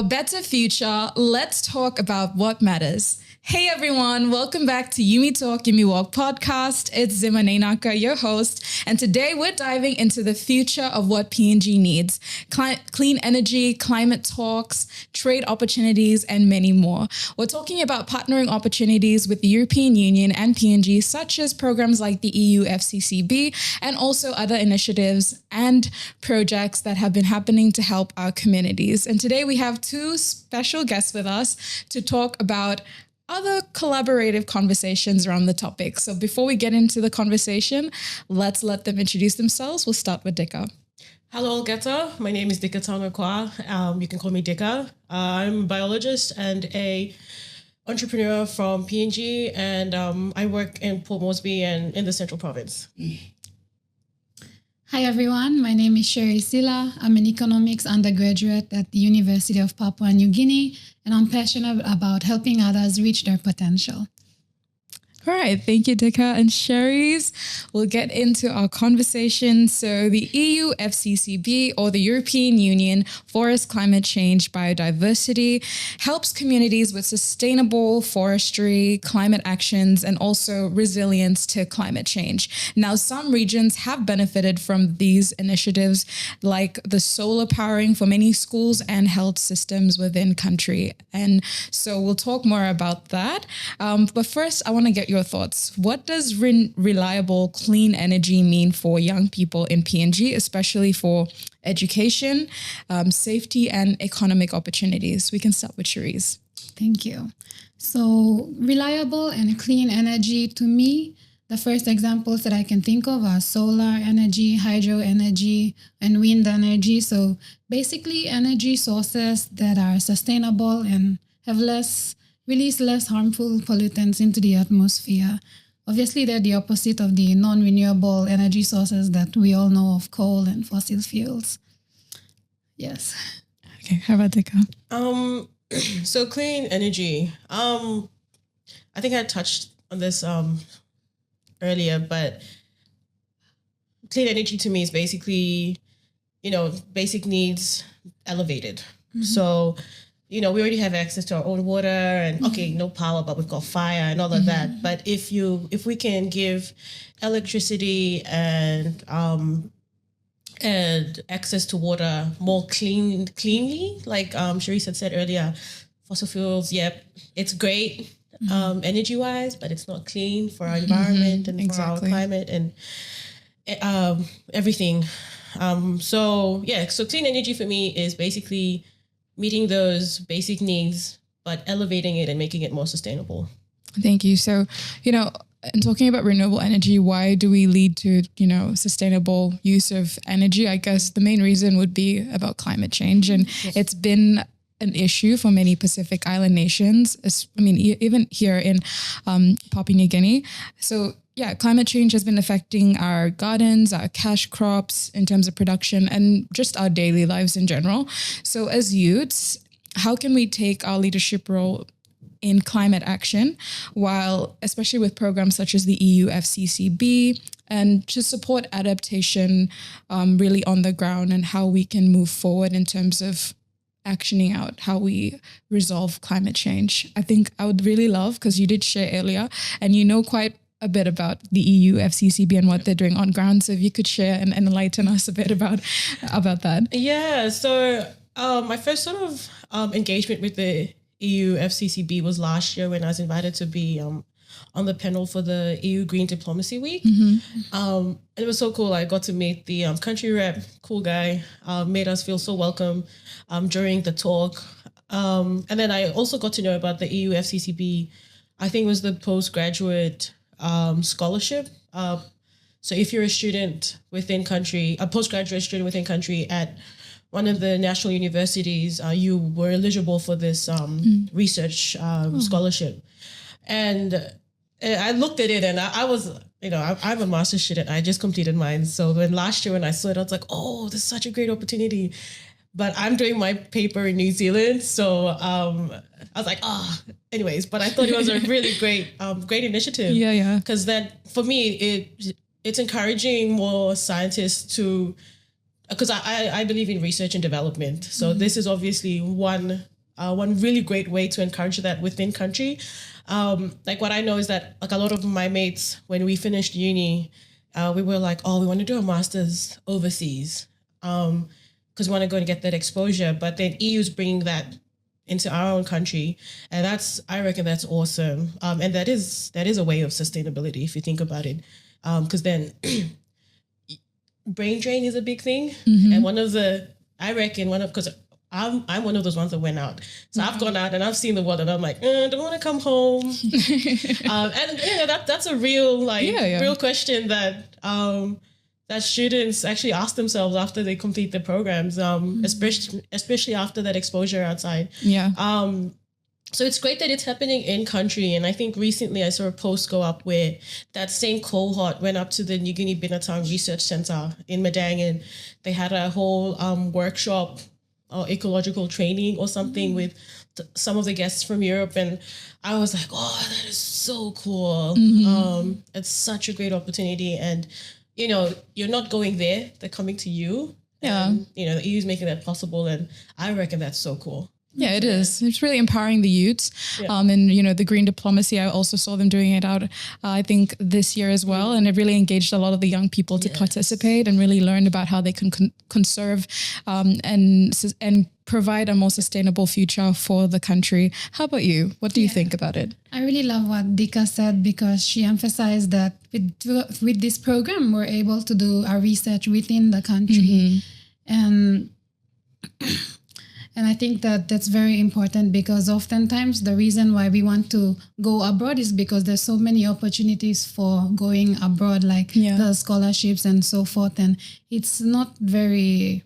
a better future, let's talk about what matters. Hey everyone, welcome back to Yumi Talk, Yumi Walk podcast. It's Zimmah Neinaka, your host, and today we're diving into the future of what PNG needs. Clean energy, climate talks, trade opportunities, and many more. We're talking about partnering opportunities with the European Union and PNG, such as programs like the EU FCCB, and also other initiatives and projects that have been happening to help our communities. And today we have two special guests with us to talk about other collaborative conversations around the topic. So before we get into the conversation, let's let them introduce themselves. We'll start with Dika. Hello, Geta. My name is Dikatauna Kwa. You can call me Dika. I'm a biologist and a entrepreneur from PNG, and I work in Port Moresby and in the Central Province. Hi everyone, my name is Sharisse Ila. I'm an economics undergraduate at the University of Papua New Guinea, and I'm passionate about helping others reach their potential. All right, thank you, Dika and Sharisse. We'll get into our conversation. So the EU FCCB, or the European Union Forest Climate Change Biodiversity, helps communities with sustainable forestry, climate actions, and also resilience to climate change. Now, some regions have benefited from these initiatives, like the solar powering for many schools and health systems within country. And so we'll talk more about that. But first, I want to get your thoughts. What does reliable, clean energy mean for young people in PNG, especially for education, safety, and economic opportunities? We can start with Sharisse. Thank you. So reliable and clean energy, to me, the first examples that I can think of are solar energy, hydro energy, and wind energy. So basically energy sources that are sustainable and have release less harmful pollutants into the atmosphere. Obviously, they're the opposite of the non-renewable energy sources that we all know of, coal and fossil fuels. Yes. Okay, how about Dika? So clean energy. I think I touched on this earlier, but clean energy to me is basically, basic needs elevated. Mm-hmm. So we already have access to our own water and no power, but we've got fire and all of that. But if we can give electricity and access to water more cleanly, like Sharisse had said earlier, fossil fuels, it's great energy-wise, but it's not clean for our environment and for our climate and everything. So clean energy for me is basically meeting those basic needs, but elevating it and making it more sustainable. Thank you. So, in talking about renewable energy, why do we lead to, sustainable use of energy? I guess the main reason would be about climate change. And It's been an issue for many Pacific Island nations. Even here in Papua New Guinea. So, climate change has been affecting our gardens, our cash crops in terms of production, and just our daily lives in general. So as youths, how can we take our leadership role in climate action, while especially with programs such as the EU FCCB, and to support adaptation really on the ground, and how we can move forward in terms of actioning out how we resolve climate change? I think I would really love, because you did share earlier, and quite a bit about the EU FCCB and what they're doing on ground. So if you could share and enlighten us a bit about that. Yeah, so my first sort of engagement with the EU FCCB was last year when I was invited to be on the panel for the EU Green Diplomacy Week. And it was so cool. I got to meet the country rep, cool guy, made us feel so welcome during the talk. And then I also got to know about the EU FCCB. I think it was the postgraduate scholarship. So if you're a student within country, a postgraduate student within country at one of the national universities, you were eligible for this research scholarship. And I looked at it and I was, I'm a master's student. I just completed mine. So last year when I saw it, I was like, oh, this is such a great opportunity. But I'm doing my paper in New Zealand. So I was like, anyways, but I thought it was a really great initiative. Yeah. Because then for me, it's encouraging more scientists to, because I believe in research and development. So this is obviously one one really great way to encourage that within country. Like what I know is that like a lot of my mates, when we finished uni, we were like, oh, we want to do a master's overseas because we want to go and get that exposure. But then EU's bringing that into our own country, and I reckon that's awesome. And that is a way of sustainability if you think about it, because then brain drain is a big thing, and because I'm one of those ones that went out. So I've gone out and I've seen the world, and I'm like, don't want to come home. And that's a real real question that that students actually ask themselves after they complete the programs, especially after that exposure outside. Yeah. So it's great that it's happening in country. And I think recently I saw a post go up where that same cohort went up to the New Guinea Binatang Research Center in Madang, and they had a whole workshop or ecological training or something with some of the guests from Europe. And I was like, oh, that is so cool. It's such a great opportunity. And, you know, you're not going there, they're coming to you. Yeah. And, you know, the EU is making that possible. And I reckon that's so cool. Yeah, it is. It's really empowering the youths. Yeah. And, you know, the green diplomacy, I also saw them doing it out, I think, this year as well. And it really engaged a lot of the young people to participate and really learn about how they can conserve and provide a more sustainable future for the country. How about you? What do you think about it? I really love what Dika said, because she emphasized that with this program, we're able to do our research within the country. And I think that that's very important, because oftentimes the reason why we want to go abroad is because there's so many opportunities for going abroad, like the scholarships and so forth. And it's not so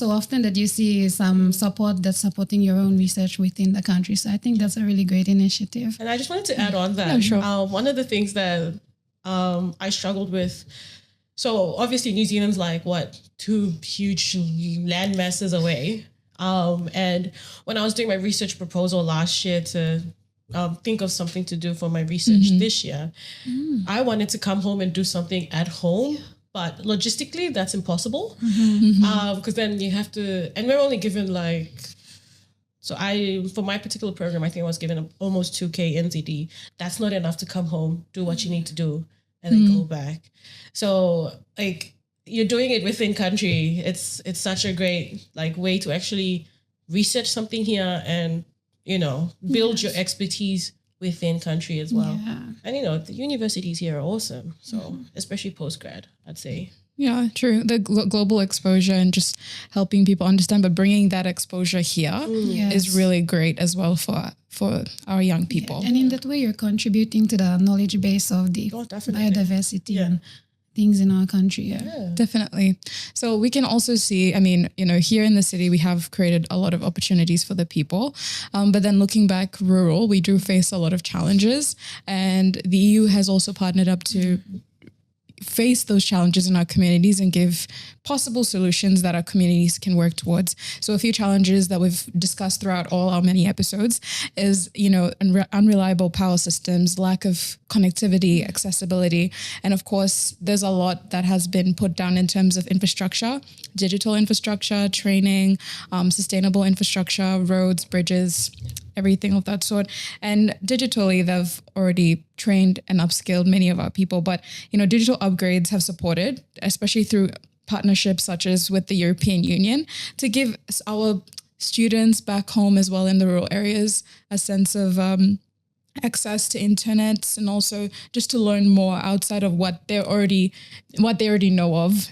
often that you see some support that's supporting your own research within the country. So I think that's a really great initiative. And I just wanted to add on that. One of the things that I struggled with, so obviously New Zealand's like, 2 huge land masses away. And when I was doing my research proposal last year to think of something to do for my research this year, I wanted to come home and do something at home. But logistically, that's impossible. Because then you have to, and we're only given for my particular program, I think I was given almost 2K NZD. That's not enough to come home, do what you need to do, and then go back. So you're doing it within country. It's such a great way to actually research something here and, you know, build your expertise within country as well. And, you know, the universities here are awesome. So especially postgrad, I'd say. Yeah, true. The global exposure and just helping people understand, but bringing that exposure here is really great as well for our young people. And in that way, you're contributing to the knowledge base of the biodiversity and things in our country. Definitely. So we can also see, I mean, you know, here in the city, we have created a lot of opportunities for the people. But then looking back rural, we do face a lot of challenges. And the EU has also partnered up to face those challenges in our communities and give possible solutions that our communities can work towards. So a few challenges that we've discussed throughout all our many episodes is, you know, unreliable power systems, lack of connectivity, accessibility. And of course, there's a lot that has been put down in terms of infrastructure, digital infrastructure, training, sustainable infrastructure, roads, bridges, everything of that sort. And digitally, they've already trained and upskilled many of our people. But, you know, digital upgrades have supported, especially through partnerships such as with the European Union, to give our students back home as well in the rural areas a sense of access to internet, and also just to learn more outside of what they already know of.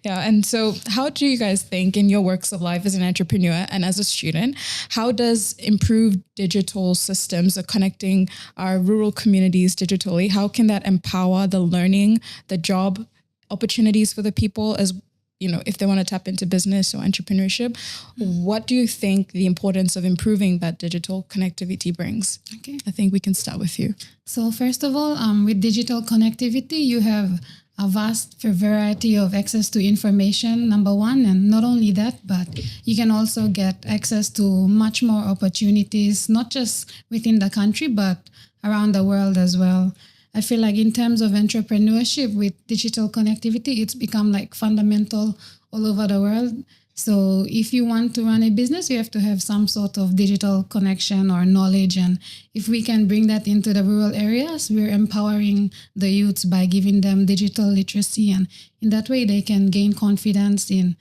And so how do you guys think in your works of life as an entrepreneur and as a student, how does improved digital systems of connecting our rural communities digitally, how can that empower the learning, the job opportunities for the people, as you know, if they want to tap into business or entrepreneurship? What do you think the importance of improving that digital connectivity brings? Okay, I think we can start with you. So first of all, with digital connectivity, you have a vast variety of access to information, number one. And not only that, but you can also get access to much more opportunities, not just within the country, but around the world as well. I feel like in terms of entrepreneurship with digital connectivity, it's become like fundamental all over the world. So if you want to run a business, you have to have some sort of digital connection or knowledge. And if we can bring that into the rural areas, we're empowering the youths by giving them digital literacy. And in that way, they can gain confidence in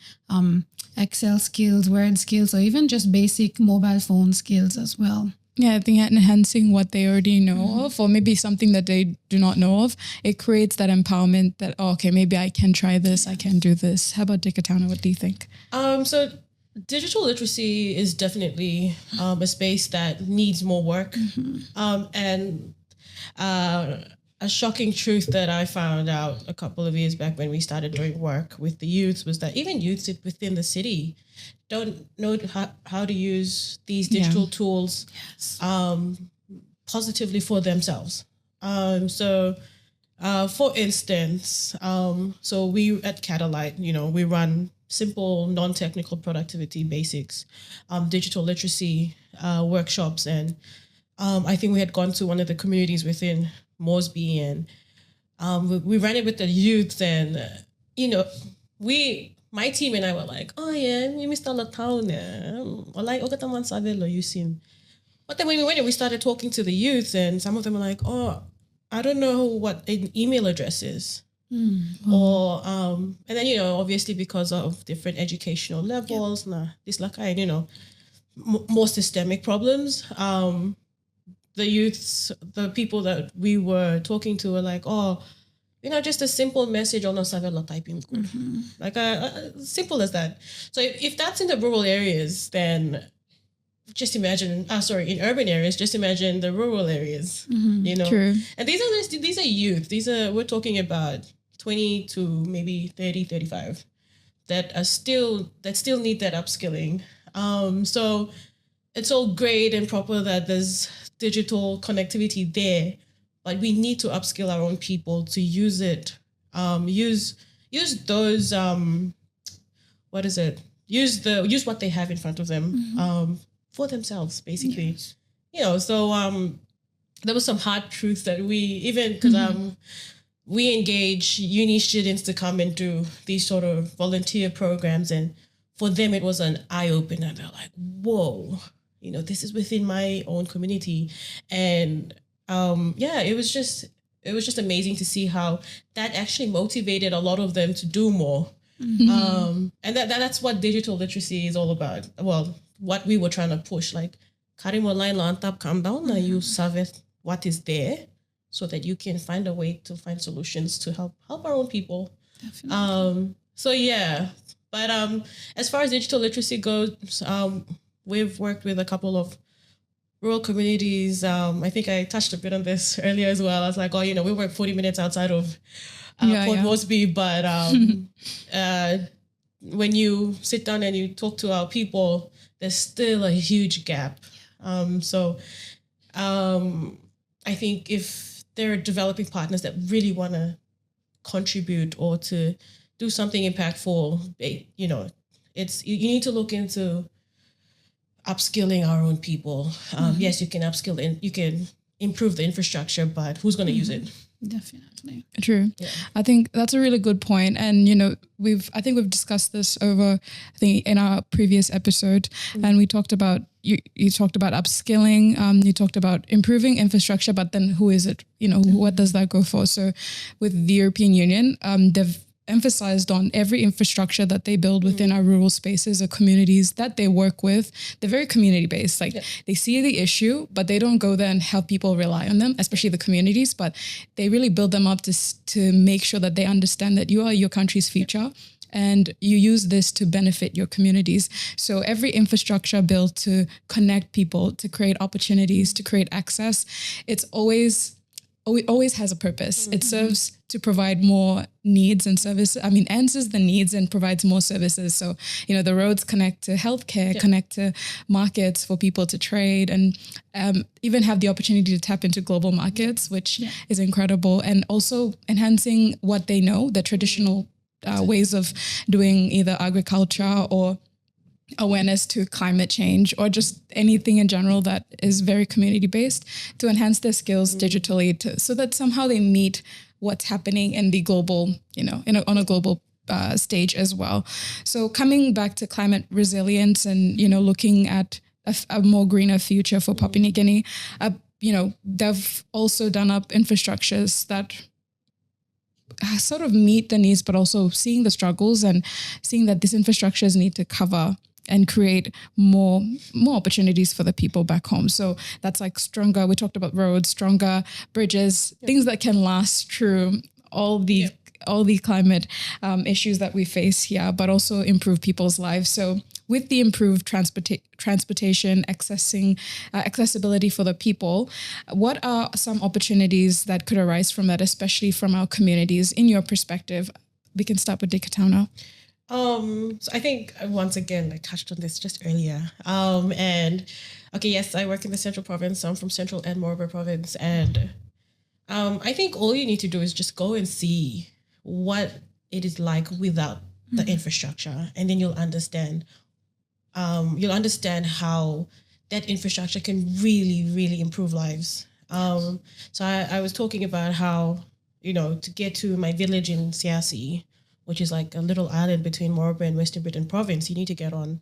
Excel skills, Word skills, or even just basic mobile phone skills as well. Yeah, I think enhancing what they already know of, or maybe something that they do not know of, it creates that empowerment that, oh, okay, maybe I can try this, I can do this. How about Dikatauna? What do you think? So digital literacy is definitely a space that needs more work. And a shocking truth that I found out a couple of years back when we started doing work with the youths was that even youths within the city don't know how to use these digital tools positively for themselves. For instance, so we at Catalyte, we run simple, non-technical productivity basics, digital literacy workshops. And I think we had gone to one of the communities within Moresby, and we ran it with the youth, and my team and I were like, oh yeah, we Mr. Latauna, or like Ogataman Savelo Yusim. But then when we went and we started talking to the youth, and some of them were like, oh, I don't know what an email address is. Or and then obviously because of different educational levels, more systemic problems. The youths, the people that we were talking to were like, oh, just a simple message on a Savela typing good. Like simple as that. So if that's in the rural areas, then just imagine, in urban areas, just imagine the rural areas, True. And these are youth. We're talking about 20 to maybe 30, 35 that still need that upskilling. So it's all great and proper that there's digital connectivity there, but we need to upskill our own people to use it. Use those use what they have in front of them for themselves, basically. Yes. So there was some hard truth that because we engage uni students to come and do these sort of volunteer programs, and for them it was an eye-opener. They're like, whoa, this is within my own community. And it was just amazing to see how that actually motivated a lot of them to do more. And that's what digital literacy is all about. Well, what we were trying to push, like Karim online lantap, calm down, and you serve what is there so that you can find a way to find solutions to help our own people. Definitely. But as far as digital literacy goes, we've worked with a couple of rural communities. I think I touched a bit on this earlier as well. I was like, we work 40 minutes outside of Port Moresby, but when you sit down and you talk to our people, there's still a huge gap. I think if there are developing partners that really want to contribute or to do something impactful, you need to look into upskilling our own people. Yes, you can upskill and you can improve the infrastructure, but who's going to use it? Definitely. True. Yeah. I think that's a really good point. And, we've discussed this in our previous episode, and we talked about, you talked about upskilling, you talked about improving infrastructure, but then who is it? What does that go for? So with the European Union, they've emphasized on every infrastructure that they build within our rural spaces or communities that they work with. They're very community-based. They see the issue, but they don't go there and help people rely on them, especially the communities, but they really build them up to make sure that they understand that you are your country's future and you use this to benefit your communities. So every infrastructure built to connect people, to create opportunities, to create access, it always has a purpose. It serves to provide more needs and services. Answers the needs and provides more services. So, the roads connect to healthcare, connect to markets for people to trade, and even have the opportunity to tap into global markets, which is incredible. And also enhancing what they know, the traditional ways of doing either agriculture or awareness to climate change or just anything in general that is very community-based, to enhance their skills digitally so that somehow they meet what's happening in the global, on a global stage as well. So coming back to climate resilience and, looking at a more greener future for Papua New Guinea, they've also done up infrastructures that sort of meet the needs, but also seeing the struggles and seeing that these infrastructures need to cover and create more opportunities for the people back home. So that's like stronger, we talked about roads, stronger bridges, things that can last through all the climate issues that we face here, but also improve people's lives. So with the improved transportation, accessibility for the people, what are some opportunities that could arise from that, especially from our communities, in your perspective? We can start with Dikatauna. So I think once again, I touched on this just earlier. Yes, I work in the Central Province. I'm from Central and Morba Province, and I think all you need to do is just go and see what it is like without the infrastructure, and then you'll understand. You'll understand how that infrastructure can really, really improve lives. So I was talking about how, to get to my village in Siasi, which is like a little island between Morba and Western Britain Province, you need to get on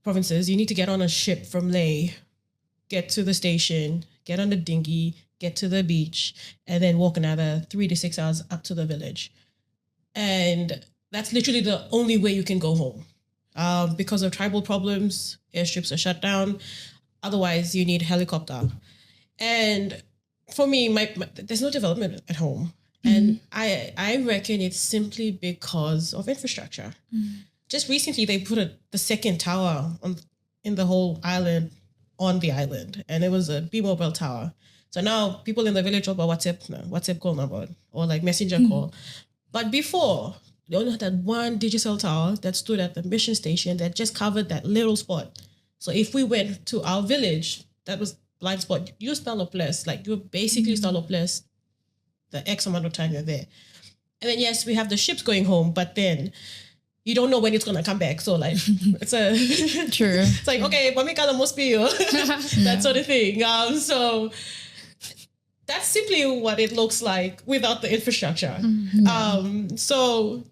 a ship from Leh, get to the station, get on the dinghy, get to the beach, and then walk another 3 to 6 hours up to the village. And that's literally the only way you can go home. Because of tribal problems, airstrips are shut down. Otherwise, you need helicopter. And for me, there's no development at home. And I reckon it's simply because of infrastructure. Just recently, they put the second tower in the whole island, on the island, and it was a B-Mobile tower. So now people in the village talk about WhatsApp call number or like messenger call. But before, they only had that one Digicel tower that stood at the mission station that just covered that little spot. So if we went to our village, that was blind spot, you stalopless, like you're basically stalopless the X amount of time you're there. And then yes, we have the ships going home, but then you don't know when it's gonna come back. So like it's a true. It's like, okay, Pamikala must be that sort of thing. So that's simply what it looks like without the infrastructure. So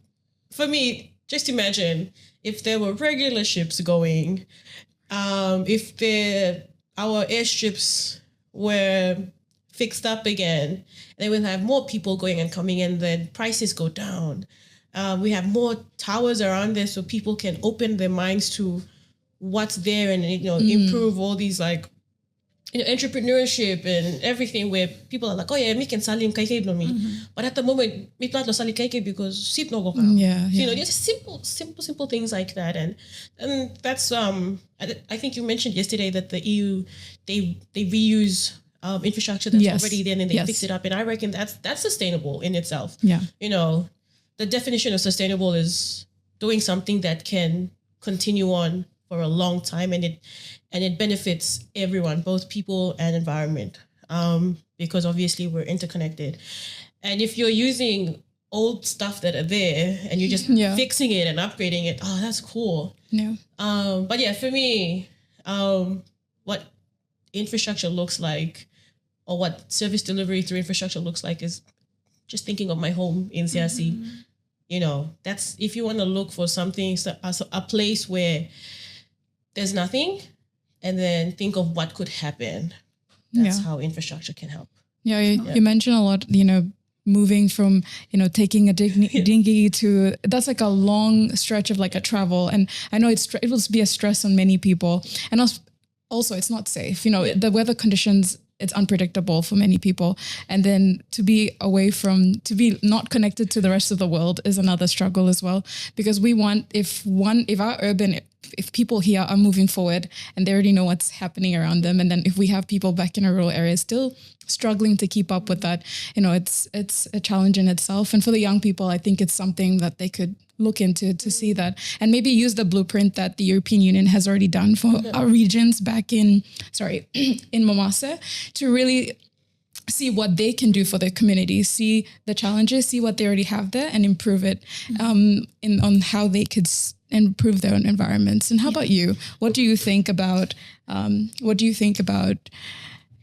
for me, just imagine if there were regular ships going, if our airstrips were fixed up again, then we'll have more people going and coming, and then prices go down. We have more towers around there so people can open their minds to what's there and improve all these like entrepreneurship and everything, where people are like, oh yeah, me can salim kaikai no me. But at the moment, me plant no sali kaikai because sit no go. Just simple things like that. And that's I think you mentioned yesterday that the EU they reuse infrastructure that's already there, and then they fix it up. And I reckon that's sustainable in itself. Yeah. The definition of sustainable is doing something that can continue on for a long time, and it benefits everyone, both people and environment, because obviously we're interconnected. And if you're using old stuff that are there and you're just fixing it and upgrading it, oh, that's cool. Yeah. But yeah, for me, what infrastructure looks like, or what service delivery through infrastructure looks like, is just thinking of my home in Siasi. That's, if you want to look for something, a place where there's nothing, and then think of what could happen. That's how infrastructure can help. You mentioned a lot, moving from, taking a dinghy to, that's like a long stretch of like a travel. And I know it will be a stress on many people. And also it's not safe. The weather conditions, it's unpredictable for many people. And then to be not connected to the rest of the world is another struggle as well. Because we want, if people here are moving forward and they already know what's happening around them, and then if we have people back in a rural area still struggling to keep up with that, it's a challenge in itself. And for the young people, I think it's something that they could look into to see that, and maybe use the blueprint that the European Union has already done for our regions back in Momase, to really see what they can do for their community, see the challenges, see what they already have there, and improve it on how they could improve their own environments. And how about you? What do you think about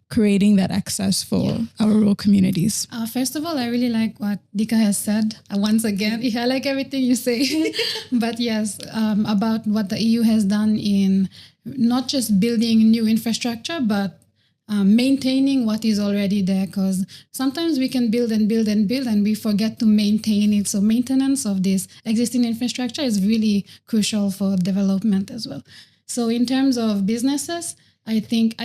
creating that access for our rural communities? First of all, I really like what Dika has said. Once again, I like everything you say. But yes, about what the EU has done in not just building new infrastructure, but maintaining what is already there. Because sometimes we can build and build and build and we forget to maintain it. So maintenance of this existing infrastructure is really crucial for development as well. So in terms of businesses, I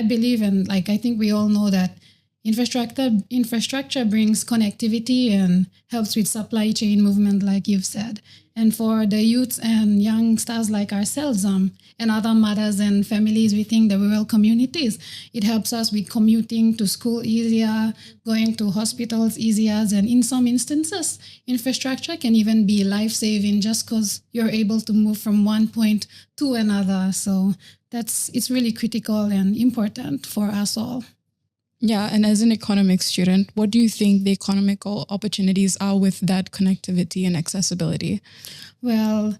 believe, and I think we all know that infrastructure brings connectivity and helps with supply chain movement, like you've said. And for the youths and youngsters like ourselves, and other mothers and families within the rural communities, it helps us with commuting to school easier, going to hospitals easier, and in some instances, infrastructure can even be life-saving just because you're able to move from one point to another. So it's really critical and important for us all. Yeah, and as an economics student, what do you think the economical opportunities are with that connectivity and accessibility? Well,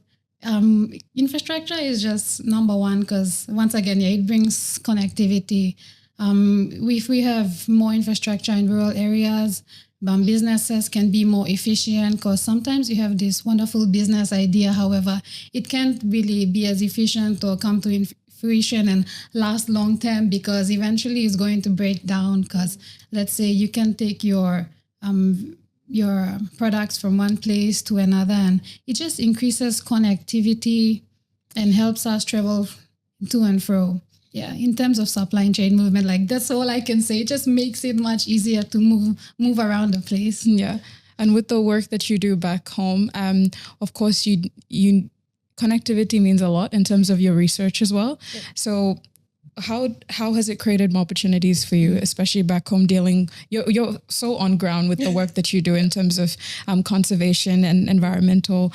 infrastructure is just number one because, once again, it brings connectivity. If we have more infrastructure in rural areas, businesses can be more efficient because sometimes you have this wonderful business idea. However, it can't really be as efficient or come to fruition and last long term because eventually it's going to break down. Because let's say you can take your products from one place to another, and it just increases connectivity and helps us travel to and fro. Yeah, in terms of supply chain movement, that's all I can say. It just makes it much easier to move around the place. Yeah, and with the work that you do back home, of course you connectivity means a lot in terms of your research as well. Yeah. So how has it created more opportunities for you, especially back home you're so on ground with the work that you do in terms of conservation and environmental,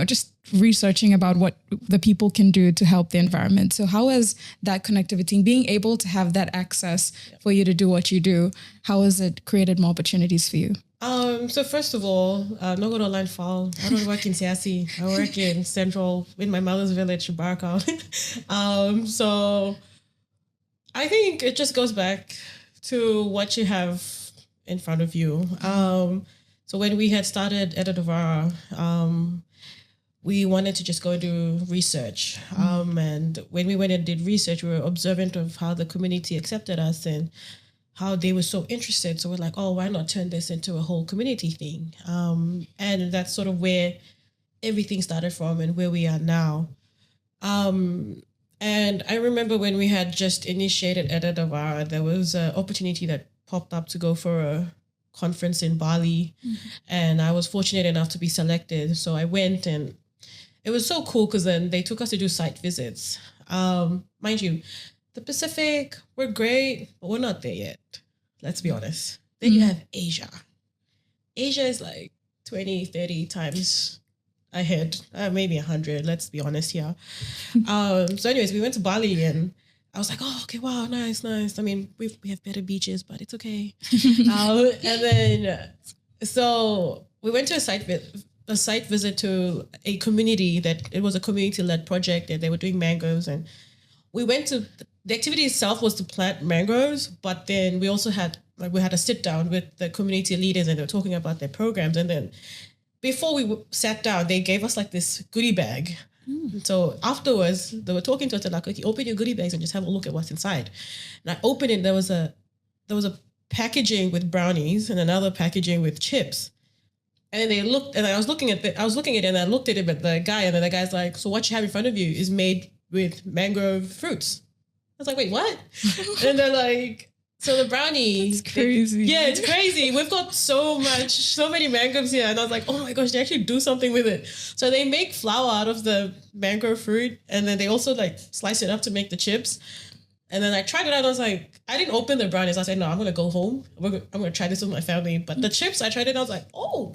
just researching about what the people can do to help the environment. So how has that connectivity, being able to have that access for you to do what you do, how has it created more opportunities for you? So first of all, not going to line fall. I don't work in Siasi. I work in Central, in my mother's village, Barca. So I think it just goes back to what you have in front of you. So when we had started Edadavara, we wanted to just go do research. And when we went and did research, we were observant of how the community accepted us and how they were so interested. So we're like, oh, why not turn this into a whole community thing? And that's sort of where everything started from and where we are now. And I remember when we had just initiated Edadavara, there was an opportunity that popped up to go for a conference in Bali. And I was fortunate enough to be selected. So I went, and it was so cool because then they took us to do site visits. Mind you, the Pacific, we're great, but we're not there yet. Let's be honest. Then you have Asia. Asia is like 20, 30 times ahead, maybe 100, let's be honest here. So anyways, we went to Bali and I was like, oh, okay, wow, nice. I mean, we have better beaches, but it's okay. And then, so we went to a site visit to a community that it was a community-led project and they were doing mangroves, and we went to the activity itself was to plant mangroves, but then we also had a sit down with the community leaders and they were talking about their programs. And then before we sat down, they gave us this goodie bag. So afterwards, they were talking to us like, okay, open your goodie bags and just have a look at what's inside. And I opened it. There was a packaging with brownies and another packaging with chips. And then they looked, and I was looking at it, and I looked at it at the guy, and then the guy's like, so what you have in front of you is made with mangrove fruits. I was like, wait, what? And they're like, so the brownie. It's crazy. It's crazy. We've got so many mangroves here. And I was like, oh my gosh, they actually do something with it. So they make flour out of the mangrove fruit. And then they also slice it up to make the chips. And then I tried it out. And I was like, I didn't open the brownies. I said, no, I'm going to go home. I'm going to try this with my family. But the chips, I tried it. And I was like, oh,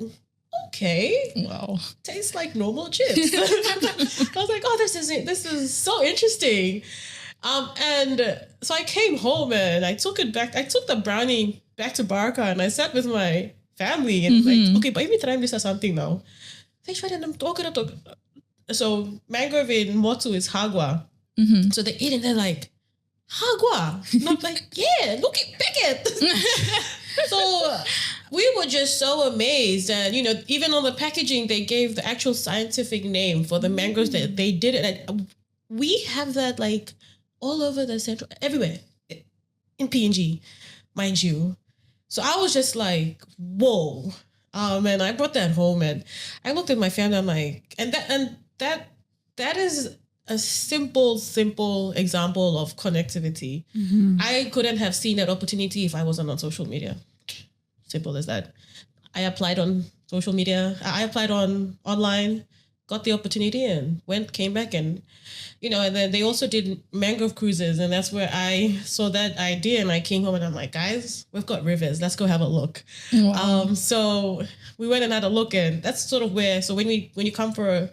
okay. Wow. Tastes like normal chips. I was like, oh, this is so interesting. And so I came home and I took it back. I took the brownie back to Barca and I sat with my family and like, okay, but even trying this or something now. So mangrove in Motu is hagwa. So they eat and they're like, Hagwa. And I'm like, yeah, look at Beckett. So we were just so amazed. And, even on the packaging, they gave the actual scientific name for the mangroves that they did it. And we have that like all over the central, everywhere in PNG, mind you. So I was just like, whoa. And I brought that home and I looked at my family. I'm like, and that is a simple example of connectivity. I couldn't have seen that opportunity if I wasn't on social media. Simple as that. I applied on social media. I applied online, got the opportunity and came back and, and then they also did mangrove cruises. And that's where I saw that idea and I came home and I'm like, guys, we've got rivers. Let's go have a look. Wow. So we went and had a look and that's sort of where, so when you come for a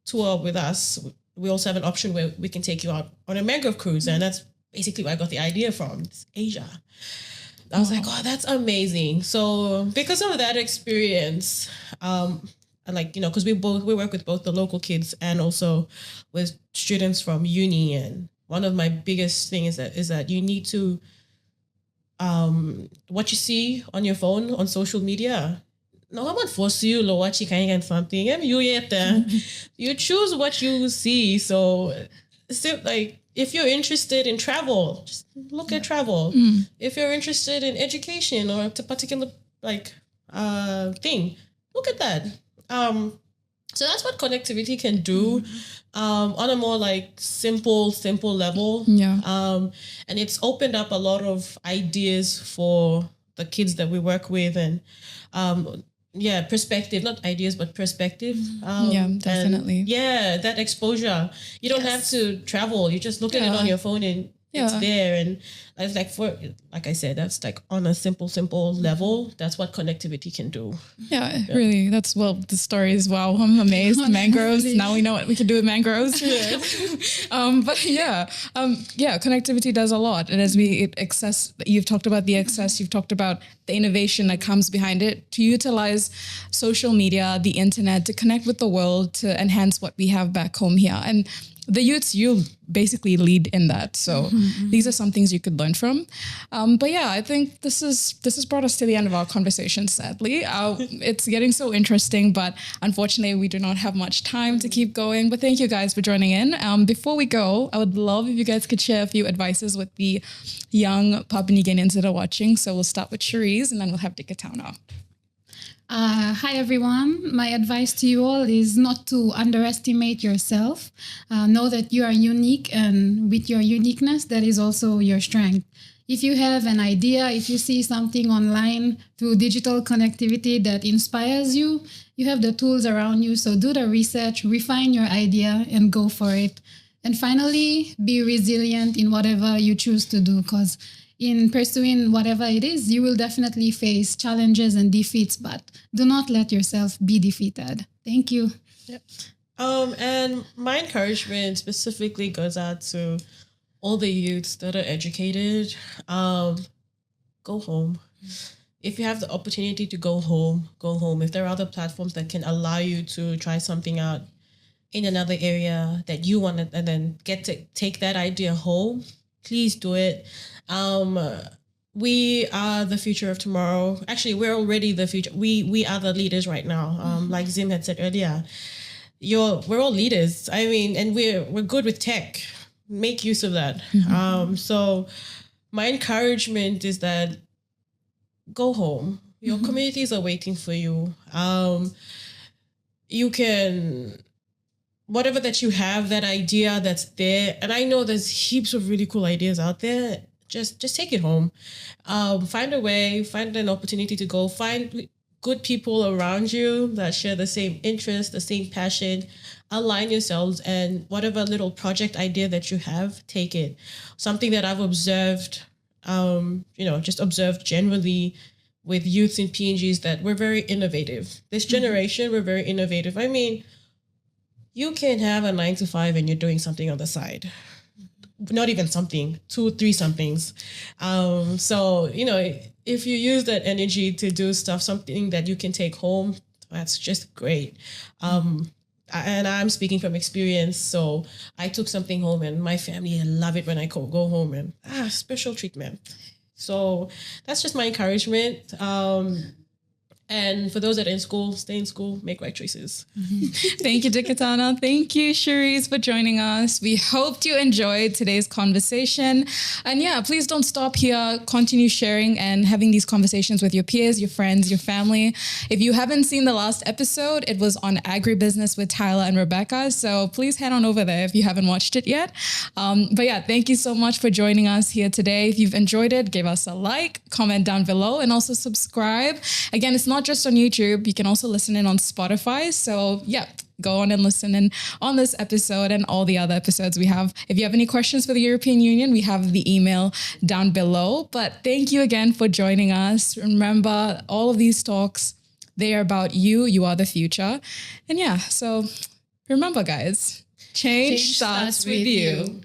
tour with us, we also have an option where we can take you out on a mangrove cruise. And that's basically where I got the idea from. It's Asia. I was like, oh, that's amazing. So because of that experience, and like, because we work with both the local kids and also with students from uni. And one of my biggest things is that you need to, what you see on your phone, on social media, no one force you to watch something. You choose what you see. So like, if you're interested in travel, just look at travel. If you're interested in education or a particular thing, look at that. So that's what connectivity can do on a more like simple level. Yeah. And it's opened up a lot of ideas for the kids that we work with and perspective, not ideas, but perspective. Definitely. And that exposure. You don't have to travel. You just look at it on your phone and it's there. And it's like I said, that's like on a simple level. That's what connectivity can do. Yeah, really. That's, the story is, wow, I'm amazed. Mangroves. Now we know what we can do with mangroves. Connectivity does a lot. And as you've talked about the access, you've talked about the innovation that comes behind it, to utilize social media, the internet, to connect with the world, to enhance what we have back home here. And the youths, you basically lead in that. So these are some things you could learn from. I think this has brought us to the end of our conversation, sadly. It's getting so interesting, but unfortunately we do not have much time to keep going. But thank you guys for joining in. Before we go, I would love if you guys could share a few advices with the young Papua New Guineans that are watching. So we'll start with Sharisse and then we'll have Dikatauna. Hi, everyone. My advice to you all is not to underestimate yourself. Know that you are unique, and with your uniqueness, that is also your strength. If you have an idea, if you see something online through digital connectivity that inspires you, you have the tools around you. So do the research, refine your idea, and go for it. And finally, be resilient in whatever you choose to do, because in pursuing whatever it is, you will definitely face challenges and defeats, but do not let yourself be defeated. Thank you. Yep. And my encouragement specifically goes out to all the youths that are educated. Go home. If you have the opportunity to go home, go home. If there are other platforms that can allow you to try something out in another area that you want to, and then get to take that idea home, please do it. We are the future of tomorrow. Actually, we're already the future. We are the leaders right now. Like Zim had said earlier, we're all leaders. I mean, and we're good with tech. Make use of that. So my encouragement is that go home. Your communities are waiting for you. You can, whatever that you have, that idea that's there, and I know there's heaps of really cool ideas out there. Just take it home. Find a way, find an opportunity to go. Find good people around you that share the same interest, the same passion. Align yourselves, and whatever little project idea that you have, take it. Something that I've observed, just observed generally with youths in PNG is that we're very innovative. This generation, we're very innovative. I mean, you can have a 9 to 5 and you're doing something on the side. Not even something, 2, 3 somethings. So, if you use that energy to do stuff, something that you can take home, that's just great. and I'm speaking from experience. So I took something home, and my family love it when I go home and special treatment. So that's just my encouragement. And for those that are in school, stay in school, make right choices. Thank you, Dikatauna. Thank you, Sharisse, for joining us. We hoped you enjoyed today's conversation. And yeah, please don't stop here. Continue sharing and having these conversations with your peers, your friends, your family. If you haven't seen the last episode, it was on agribusiness with Tyler and Rebecca. So please head on over there if you haven't watched it yet. But yeah, thank you so much for joining us here today. If you've enjoyed it, give us a like, comment down below, and also subscribe. Again, it's not just on YouTube. You can also listen in on Spotify. So yeah, go on and listen in on this episode and all the other episodes we have. If you have any questions for the European Union, we have the email down below. But thank you again for joining us. Remember, all of these talks, they are about you. You are the future. And yeah, so remember, guys, change starts with you.